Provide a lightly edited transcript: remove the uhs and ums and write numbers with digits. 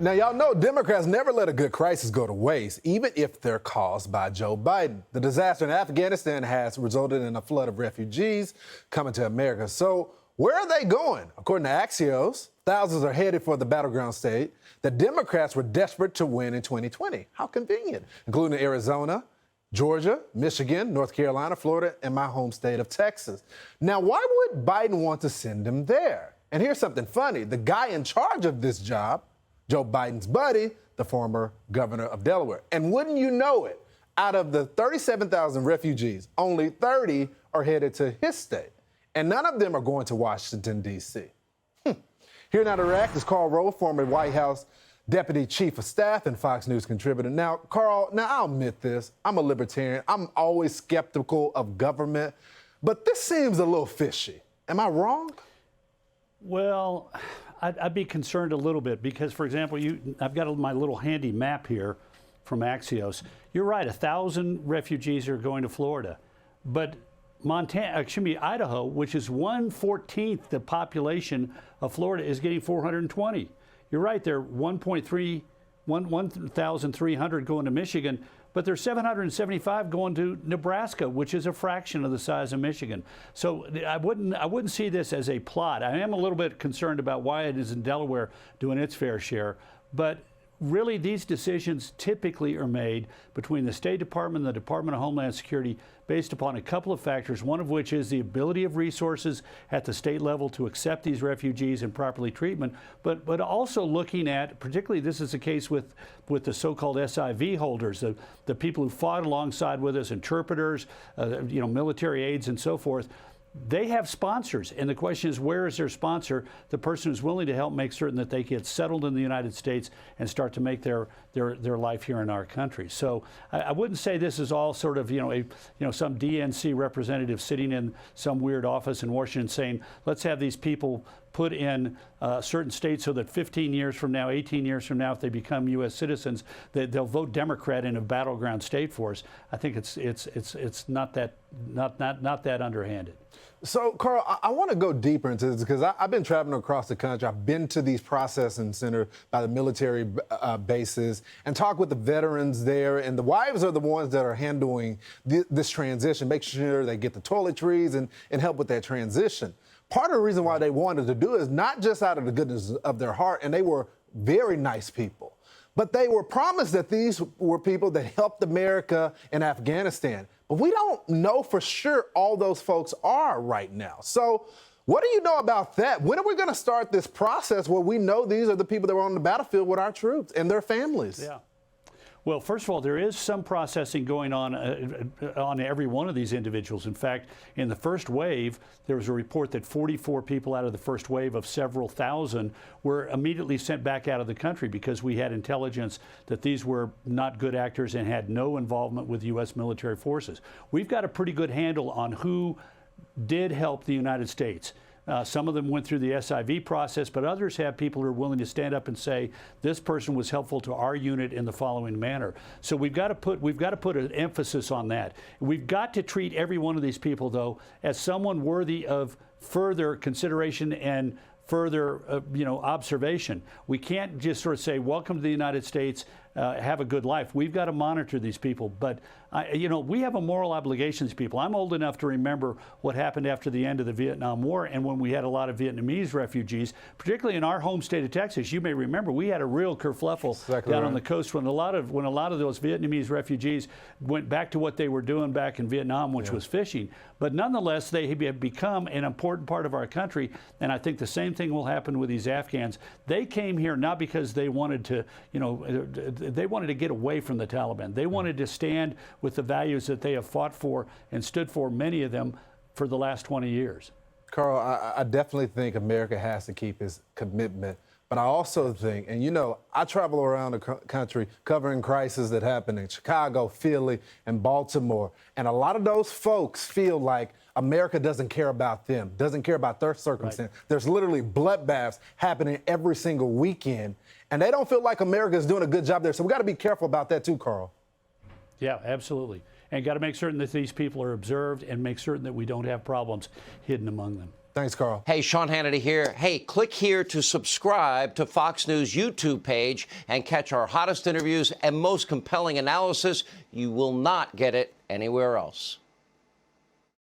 Now, y'all know Democrats never let a good crisis go to waste, even if they're caused by Joe Biden. The disaster in Afghanistan has resulted in a flood of refugees coming to America. So where are they going? According to Axios, thousands are headed for the battleground state that Democrats were desperate to win in 2020. How convenient, including Arizona, Georgia, Michigan, North Carolina, Florida, and my home state of Texas. Now, why would Biden want to send them there? And here's something funny. The guy in charge of this job, Joe Biden's buddy, the former governor of Delaware. And wouldn't you know it, out of the 37,000 refugees, only 30 are headed to his state. And none of them are going to Washington, D.C. Here now to react is Karl Rove, former White House Deputy Chief of Staff and Fox News contributor. Now, Karl, I'll admit this. I'm a libertarian. I'm always skeptical of government. But this seems a little fishy. Am I wrong? Well, I'd be concerned a little bit because, for example, I've got my little handy map here from Axios. You're right, 1,000 refugees are going to Florida. But Idaho, which is 1/14 the population of Florida, is getting 420. You're right, they're 1,300 going to Michigan, but there's 775 going to Nebraska, which is a fraction of the size of Michigan. So I wouldn't see this as a plot. I am a little bit concerned about why it isn't Delaware doing its fair share, but really these decisions typically are made between the State Department and the Department of Homeland Security based upon a couple of factors, one of which is the ability of resources at the state level to accept these refugees and properly treatment, but also looking at, particularly this is the case with the so-called SIV holders, the people who fought alongside with us, interpreters, military aides and so forth. They have sponsors, and the question is, where is their sponsor, the person who's willing to help make certain that they get settled in the United States and start to make their life here in our country. So I wouldn't say this is all sort of some DNC representative sitting in some weird office in Washington saying, let's have these people put in certain states so that 15 years from now, 18 years from now, if they become U.S. citizens, they'll vote Democrat in a battleground state for us. I think it's not that underhanded. So, Karl, I want to go deeper into this because I've been traveling across the country. I've been to these processing centers by the military bases and talked with the veterans there. And the wives are the ones that are handling this transition, making sure they get the toiletries and help with that transition. Part of the reason why they wanted to do it is not just out of the goodness of their heart, and they were very nice people, but they were promised that these were people that helped America in Afghanistan. But we don't know for sure all those folks are right now. So what do you know about that? When are we going to start this process where we know these are the people that were on the battlefield with our troops and their families? Yeah. Well, first of all, there is some processing going on every one of these individuals. In fact, in the first wave, there was a report that 44 people out of the first wave of several thousand were immediately sent back out of the country because we had intelligence that these were not good actors and had no involvement with U.S. military forces. We've got a pretty good handle on who did help the United States. Some of them went through the SIV process, but others have people who are willing to stand up and say, this person was helpful to our unit in the following manner. So we've got to put an emphasis on that. We've got to treat every one of these people, though, as someone worthy of further consideration and further observation. We can't just sort of say, welcome to the United States, have a good life. We've got to monitor these people. But, we have a moral obligation to these people. I'm old enough to remember what happened after the end of the Vietnam War and when we had a lot of Vietnamese refugees, particularly in our home state of Texas. You may remember we had a real kerfluffle down on the coast when a lot of those Vietnamese refugees went back to what they were doing back in Vietnam, which was fishing. But nonetheless, they have become an important part of our country. And I think the same thing will happen with these Afghans. They came here not because they wanted to, they wanted to get away from the Taliban. They wanted to stand with the values that they have fought for and stood for, many of them, for the last 20 years. Karl, I definitely think America has to keep its commitment. But I also think, and I travel around the country covering crises that happen in Chicago, Philly, and Baltimore. And a lot of those folks feel like America doesn't care about them, doesn't care about their circumstance. Right. There's literally bloodbaths happening every single weekend. And they don't feel like America is doing a good job there. So we got to be careful about that too, Karl. Yeah, absolutely. And got to make certain that these people are observed and make certain that we don't have problems hidden among them. Thanks, Carl. Hey, Sean Hannity here. Hey, click here to subscribe to Fox News YouTube page and catch our hottest interviews and most compelling analysis. You will not get it anywhere else.